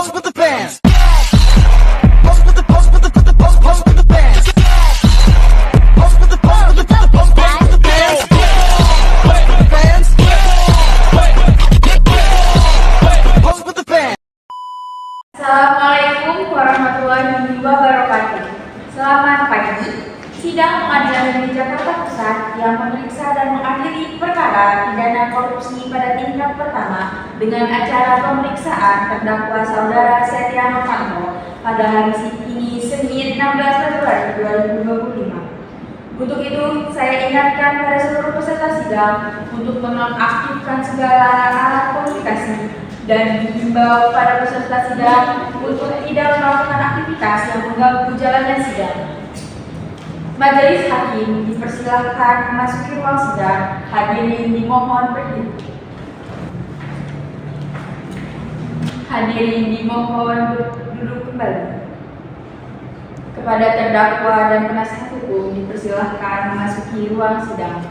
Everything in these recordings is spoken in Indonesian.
pose with the bands. Pose with the pose with the pose with the bands. Pose with the pose with the pose with the bands. Pose with the bands. Pose with the bands. Assalamualaikum warahmatullahi wabarakatuh. Selamat pagi. Sidang Pengadilan Negeri Jakarta Pusat yang memeriksa dan mengadili perkara pidana korupsi pada tingkat pertama dengan acara pemeriksaan terdakwa saudara Setia Novanto pada hari ini Senin 16 Februari 2025. Untuk itu, saya ingatkan pada seluruh peserta sidang untuk menonaktifkan segala alat komunikasi dan dihimbau pada peserta sidang untuk tidak melakukan aktivitas yang mengganggu jalannya sidang. Majelis Hakim dipersilahkan memasuki ruang sidang. Hadirin dimohon berdiri. Hadirin dimohon duduk kembali. Kepada terdakwa dan penasihat hukum dipersilahkan memasuki ruang sidang.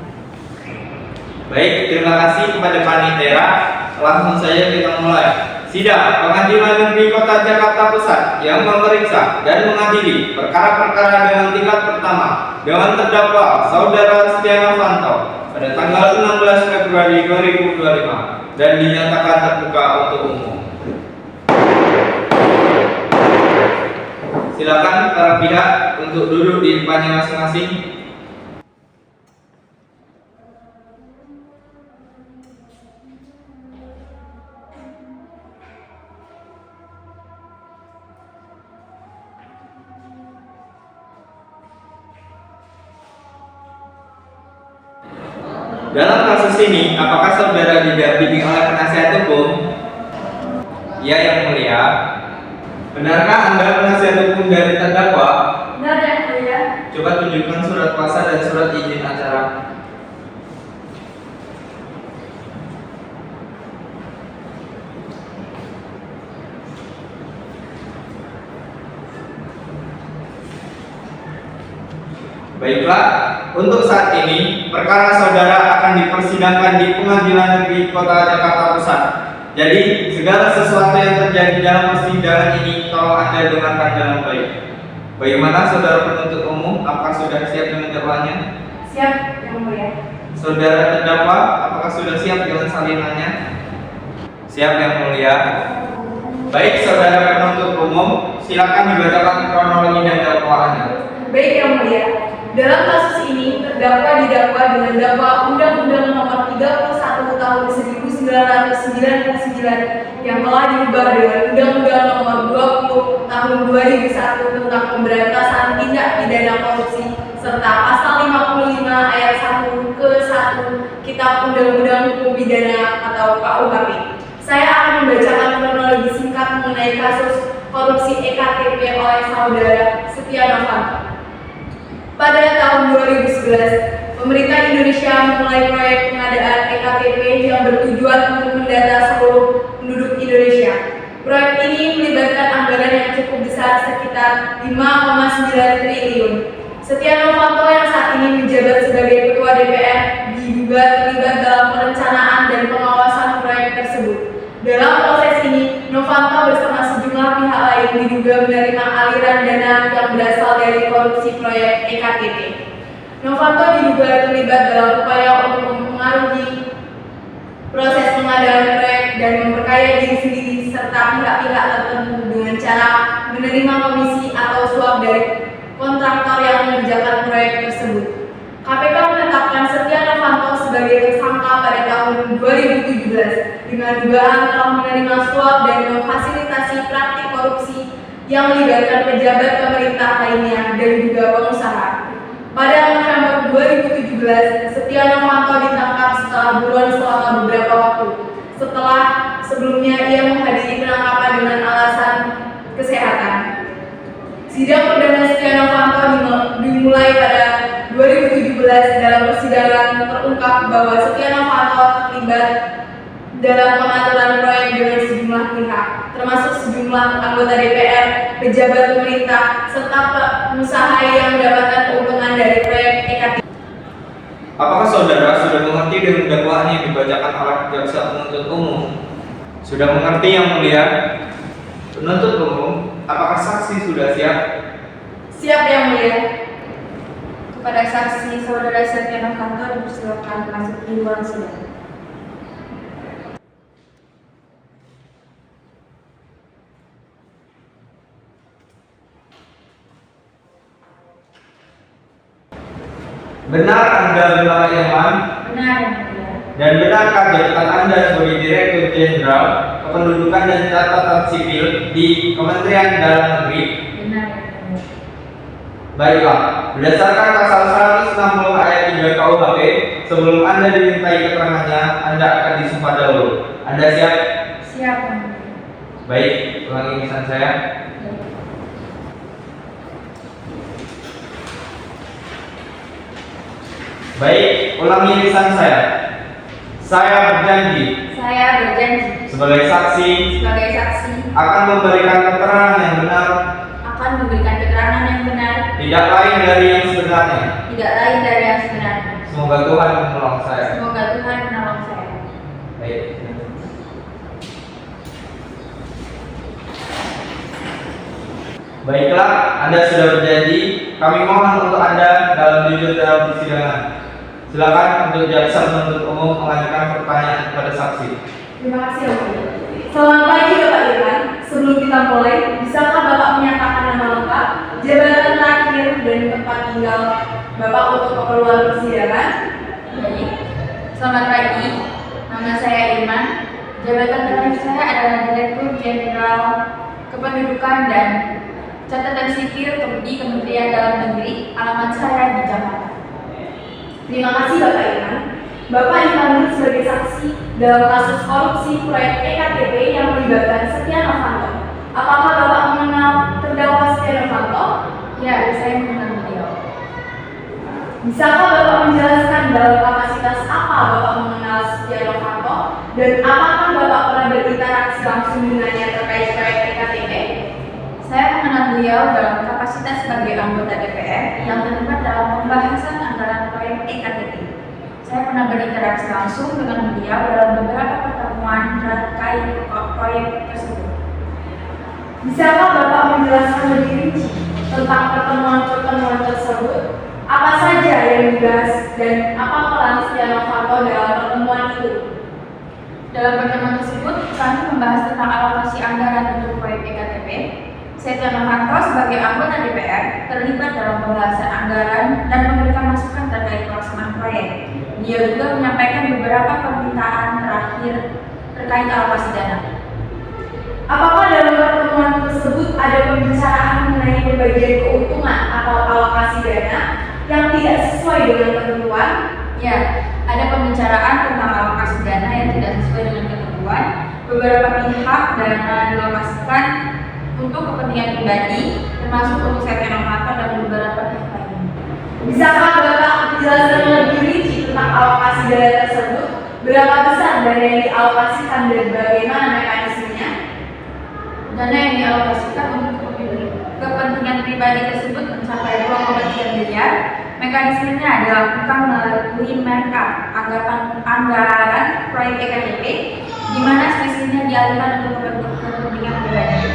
Baik, terima kasih kepada panitia. Langsung saja kita mulai. Sidang Pengadilan Negeri Kota Jakarta Pusat yang memeriksa dan mengadili perkara-perkara dengan tingkat pertama dengan terdakwa saudara Setia Novanto pada tanggal 16 Februari 2025 dan dinyatakan terbuka untuk umum. Silakan para pihak untuk duduk di depannya masing-masing. Dalam kasus ini, apakah saudara didampingi oleh penasihat hukum? Ya, yang mulia. Benarkah Anda penasihat hukum dari terdakwa? Benar, yang mulia. Coba tunjukkan surat kuasa dan surat izin acara. Baiklah, untuk saat ini perkara saudara akan dipersidangkan di Pengadilan Negeri Kota Jakarta Pusat. Jadi segala sesuatu yang terjadi dalam persidangan ini tolong Anda dengarkan dengan baik. Bagaimana saudara penuntut umum? Apakah sudah siap dengan dakwaannya? Siap, yang mulia. Saudara terdakwa, apakah sudah siap dengan salinannya? Siap, yang mulia. Baik, saudara penuntut umum, silakan dibacakan kronologi dan dakwaannya. Baik, yang mulia. Dalam kasus ini, terdakwa didakwa dengan dakwa Undang-Undang Nomor 31 Tahun 1999 yang telah diubah dengan Undang-Undang Nomor 20 Tahun 2001 tentang pemberantasan tindak pidana korupsi serta Pasal 55 Ayat 1 ke 1 Kitab Undang-Undang Hukum Pidana atau KUHP. Saya akan membacakan kronologi singkat mengenai kasus korupsi EKTP oleh saudara Setia Novanto. Pada tahun 2011, pemerintah Indonesia memulai proyek pengadaan EKTP yang bertujuan untuk mendata seluruh penduduk Indonesia. Proyek ini melibatkan anggaran yang cukup besar sekitar 5,9 triliun. Setia Novanto yang saat ini menjabat sebagai Ketua DPR diduga terlibat dalam perencanaan dan pengawasan proyek tersebut. Dalam proses ini, Novanto bersama sejumlah pihak lain diduga menerima aliran dana yang berasal dari korupsi proyek EKTP. Novanto diduga terlibat dalam upaya untuk mempengaruhi proses pengadaan proyek dan memperkaya diri sendiri serta pihak-pihak tertentu dengan cara menerima komisi atau suap dari kontraktor yang mengerjakan proyek tersebut. KPK menetapkan Setia Novanto sebagai tersangka pada tahun 2017 dengan dugaan telah menerima suap dan memfasilitasi praktik korupsi yang melibatkan pejabat pemerintah lainnya dan juga pengusaha. Pada November 2017, Setia Novanto ditangkap setelah buruan selama beberapa waktu. Setelah sebelumnya ia menghadiri penangkapan dengan alasan kesehatan. Sidang perdana Setia Novanto dimulai pada 2017. Dalam persidangan terungkap bahwa Setia Novanto terlibat dalam pengaturan proyek dengan sejumlah pihak, termasuk sejumlah anggota DPR, pejabat pemerintah, serta pengusaha yang mendapatkan keuntungan dari proyek EKTP. Apakah saudara sudah mengerti dengan dakwaan yang dibacakan oleh jaksa penuntut umum? Sudah mengerti, yang mulia? Penuntut umum, apakah saksi sudah siap? Siap Yang Mulia. Kepada saksi Saudara Setia Novanto dipersilakan masuk di ruang sidang. Benar Anda Bapak Irman? Benar Yang Mulia. Dan benarkah jabatan Anda sebagai Direktur Jenderal Kependudukan dan Catatan Sipil di Kementerian Dalam Negeri? Benar Yang Mulia. Baiklah, berdasarkan pasal 160 ayat 3 KUHP, sebelum Anda dimintai keterangannya, Anda akan disumpah dahulu. Anda siap? Siap Yang Mulia. Baik, ulangi lisan saya. Baik, ulangi lisan saya. Saya berjanji Saya berjanji sebagai saksi sebagai saksi akan memberikan keterangan yang benar, akan memberikan keterangan yang benar, tidak lain dari yang sebenarnya. tidak lain dari yang sebenarnya. Semoga Tuhan menolong saya. Semoga Tuhan menolong saya. Baik. Baiklah, Anda sudah berjanji. Kami mohon untuk Anda dalam jujur dalam persidangan. Silakan untuk jaksa penuntut umum mengajukan pertanyaan kepada saksi. Terima kasih Yang Mulia. Selamat pagi Bapak Irman. Sebelum kita mulai, bisakah Bapak menyatakan nama lengkap, jabatan terakhir dan tempat tinggal Bapak untuk keperluan persidangan? Baik. Selamat pagi. Nama saya Irman. Jabatan terakhir saya adalah Direktur Jenderal Kependudukan dan Catatan Sipil di Kementerian Dalam Negeri. Alamat saya di Jakarta. Terima kasih Bapak Irman. Bapak dipanggil sebagai saksi dalam kasus korupsi proyek EKTP yang melibatkan Setia Novanto. Apakah Bapak mengenal terdakwa Setia Novanto? Ya, saya mengenal beliau. Bisakah Bapak menjelaskan dalam kapasitas apa Bapak mengenal Setia Novanto dan apakah Bapak pernah berinteraksi langsung dengannya terkait proyek EKTP? Saya mengenal beliau dalam kapasitas sebagai anggota DPR yang terlibat dalam pembahasan anggaran proyek EKTP. Saya pernah berinteraksi langsung dengan beliau dalam beberapa pertemuan terkait proyek tersebut. Bisakah Bapak menjelaskan lebih rinci tentang pertemuan-pertemuan tersebut? Apa saja yang dibahas dan apa peran Setia Novanto dalam pertemuan itu? Dalam pertemuan tersebut, kami membahas tentang alokasi anggaran untuk proyek EKTP. Setia Novanto sebagai anggota DPR terlibat dalam pembahasan anggaran dan memberikan masukan terkait pelaksanaan proyek. Dia juga menyampaikan beberapa permintaan terakhir terkait alokasi dana. Apakah dalam pertemuan tersebut ada pembicaraan mengenai pembagian keuntungan atau alokasi dana yang tidak sesuai dengan ketentuan? Ya, ada pembicaraan tentang alokasi dana yang tidak sesuai dengan ketentuan. Beberapa pihak dana dialokasikan untuk kepentingan pribadi, termasuk untuk Setia Novanto dan beberapa pihak lainnya. Bisakah Bapak menjelaskan lebih rinci tentang alokasi dana tersebut? Berapa besar dana yang dialokasikan dan bagaimana mekanismenya? Dana yang dialokasikan untuk kepentingan pribadi tersebut mencapai 2,3 miliar. Mekanismenya dilakukan melalui markup anggaran proyek EKTP, di mana selisihnya dialihkan untuk kepentingan pribadi.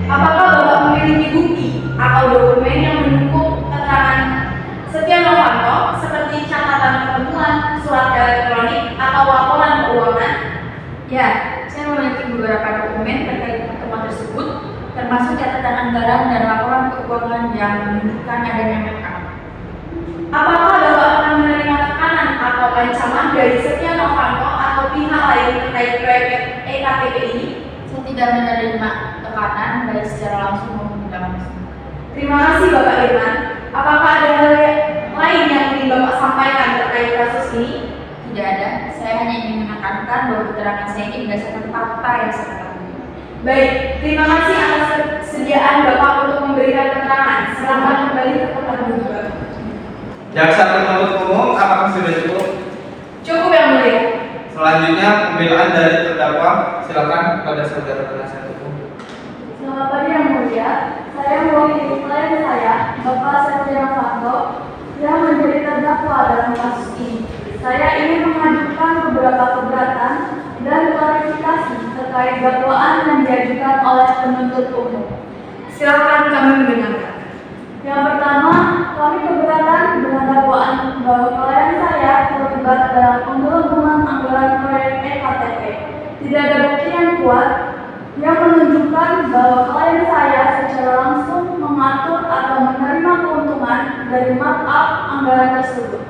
Apakah Bapak memiliki bukti atau dokumen yang mendukung keterangan Setia Novanto seperti catatan pertemuan, surat elektronik, atau laporan keuangan? Ya, saya memiliki beberapa dokumen terkait pertemuan tersebut, termasuk catatan anggaran dan laporan keuangan yang menunjukkan adanya markup. Apakah Bapak pernah menerima tekanan atau ancaman dari Setia Novanto atau pihak lain terkait proyek EKTP ini? Saya tidak menerima tekanan baik secara langsung maupun tidak langsung. Terima kasih Bapak Irman. Apakah ada hal lain yang ingin Bapak sampaikan terkait kasus ini? Tidak ada, saya hanya ingin menekankan bahwa keterangan saya ini berdasarkan fakta yang saya ketahui. Baik, terima kasih atas kesediaan Bapak untuk memberikan keterangan. Selamat kembali ke tempat duduk Bapak. Jaksa penuntut umum, apakah sudah cukup? Cukup Yang Mulia. Selanjutnya pembelaan dari terdakwa, silakan kepada saudara penasihat hukum. Selamat pagi Yang Mulia, saya mewakili klien saya, Bapak Setia Novanto, yang menjadi terdakwa dalam kasus ini. Saya ingin mengajukan beberapa keberatan dan klarifikasi terkait dakwaan yang diajukan penuntut umum. Silakan kami mendengarkan. Yang pertama, kami keberatan dengan dakwaan bahwa klien saya terlibat dalam penggelembungan anggaran proyek EKTP. Tidak ada bukti yang kuat yang menunjukkan bahwa klien saya secara langsung mengatur atau menerima keuntungan dari markup anggaran tersebut.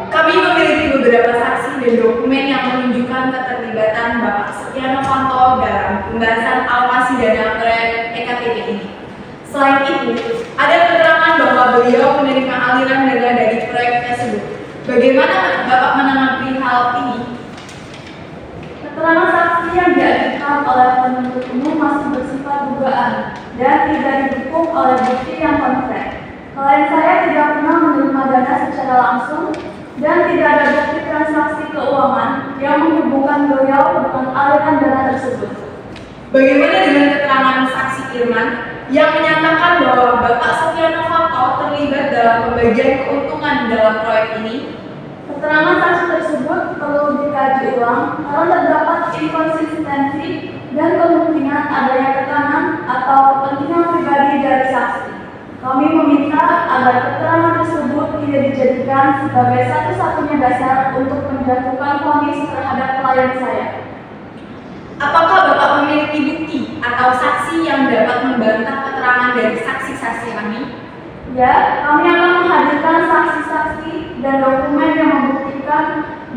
Kami memiliki beberapa saksi dan dokumen yang menunjukkan keterlibatan Bapak Setia Novanto dalam pembahasan alokasi dana proyek EKTP ini. Selain itu, ada keterangan bahwa beliau menerima aliran dana dari proyek tersebut. Bagaimana Bapak menanggapi hal ini? Keterangan saksi yang diajukan oleh penuntut umum masih bersifat dugaan dan tidak didukung oleh bukti yang konkret. Klien saya tidak pernah menerima dana secara langsung dan tidak ada bukti transaksi keuangan yang menghubungkan beliau dengan aliran dana tersebut. Bagaimana dengan keterangan saksi Irman yang menyatakan bahwa Bapak Setia Novanto terlibat dalam pembagian keuntungan dalam proyek ini? Keterangan saksi tersebut perlu dikaji ulang karena terdapat inkonsistensi dan kemungkinan adanya tekanan atau kepentingan pribadi dari saksi. Kami meminta agar keterangan tersebut tidak dijadikan sebagai satu-satunya dasar untuk menjatuhkan vonis terhadap klien saya. Apakah Bapak memiliki bukti atau saksi yang dapat membantah keterangan dari saksi-saksi kami? Ya, kami akan menghadirkan saksi-saksi dan dokumen yang membuktikan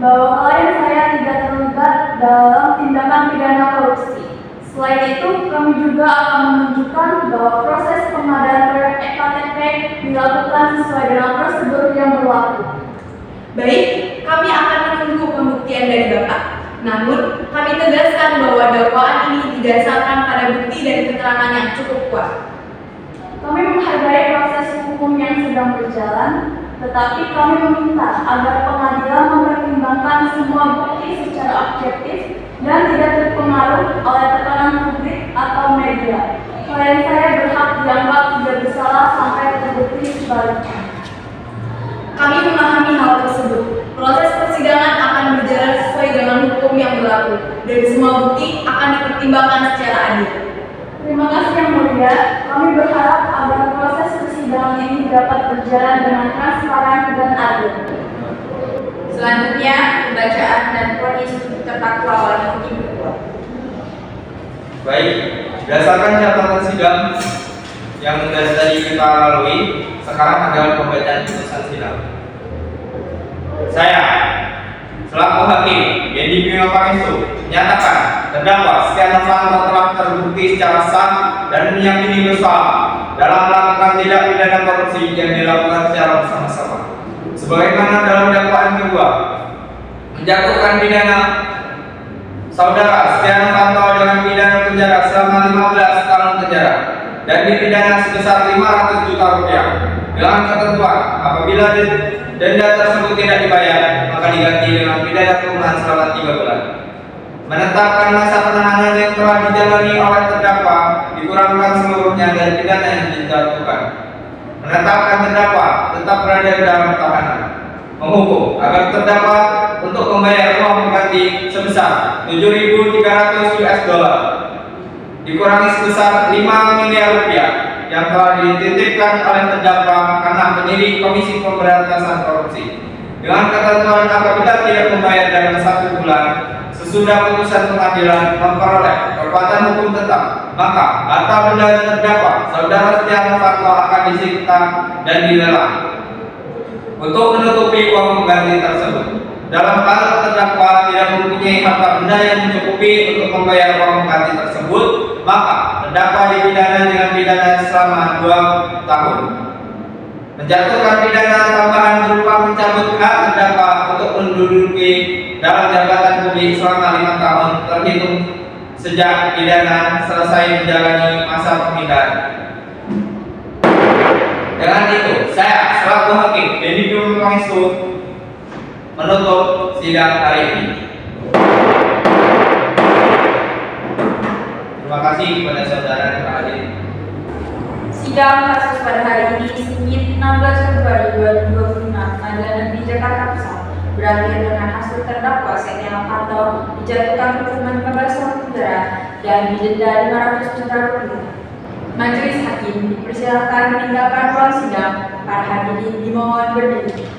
bahwa klien saya tidak terlibat dalam tindakan pidana korupsi. Selain itu, kami juga akan menunjukkan bahwa proses pengadaan proyek EKTP dilakukan sesuai dengan prosedur yang berlaku. Baik, kami akan menunggu pembuktian dari Bapak. Namun, kami tegaskan bahwa dakwaan ini didasarkan pada bukti dan keterangan yang cukup kuat. Kami menghargai proses hukum yang sedang berjalan, tetapi kami meminta agar pengadilan mempertimbangkan semua bukti secara objektif dan tidak terpengaruh oleh tekanan publik atau media. Klien saya berhak dianggap tidak bersalah sampai terbukti sebaliknya. Kami memahami hal tersebut. Proses persidangan akan berjalan sesuai dengan hukum yang berlaku, dan semua bukti akan dipertimbangkan secara adil. Terima kasih Yang Mulia. Kami berharap agar proses persidangan ini dapat berjalan dengan transparan dan adil. Selanjutnya, pembacaan dan vonis untuk terdakwa oleh hakim ketua. Baik, berdasarkan catatan sidang yang sudah tadi kita lalui, sekarang adalah pembacaan putusan sidang. Saya, selaku hakim Yendi Bima Pangestu, menyatakan terdakwa Setia Novanto telah terbukti secara sah dan meyakini bersalah dalam melakukan tindak pidana korupsi yang dilakukan secara bersama-sama. Sebagaimana dalam dakwaan kedua, menjatuhkan pidana saudara Setia Novanto dengan pidana penjara selama 15 tahun penjara dan dipidana sebesar 500 juta rupiah dengan ketentuan apabila denda tersebut tidak dibayar maka diganti dengan pidana kurungan selama 3 bulan. Menetapkan masa penahanan yang telah dijalani oleh terdakwa dikurangkan seluruhnya dari pidana yang dijatuhkan. Menetapkan terdakwa tetap berada dalam tahanan. Menghukum agar terdakwa untuk membayar uang pengganti sebesar 7.300 US dollar dikurangi sebesar 5 miliar rupiah yang telah dititipkan oleh terdakwa karena penyidik Komisi Pemberantasan Korupsi dengan ketentuan apabila tidak membayar dalam 1 bulan sesudah putusan pengadilan memperoleh kekuatan hukum tetap, maka harta benda terdakwa saudara Setia Novanto akan disita dan dilelang untuk menutupi uang pengganti tersebut. Dalam hal terdakwa tidak mempunyai harta benda yang mencukupi untuk membayar uang pengganti tersebut, maka terdakwa dipidana dengan pidana selama 2 tahun. Menjatuhkan pidana tambahan berupa mencabut hak terdakwa untuk menduduki dalam jabatan publik selama 5 tahun terhitung sejak pidana selesai menjalani masa pemindahan. Dengan itu, saya selaku hakim Yendi Bima Pangestu menutup sidang hari ini. Terima kasih kepada saudara yang hadir. Sidang kasus pada hari ini Senin 16 Februari 2025 Pengadilan Negeri Jakarta Pusat berakhir dengan hasil terdakwa Setia Novanto dijatuhkan hukuman 15 tahun penjara dan didenda 500 juta rupiah. Majelis Hakim dipersilakan meninggalkan ruang sidang. Para hadirin dimohon berdiri.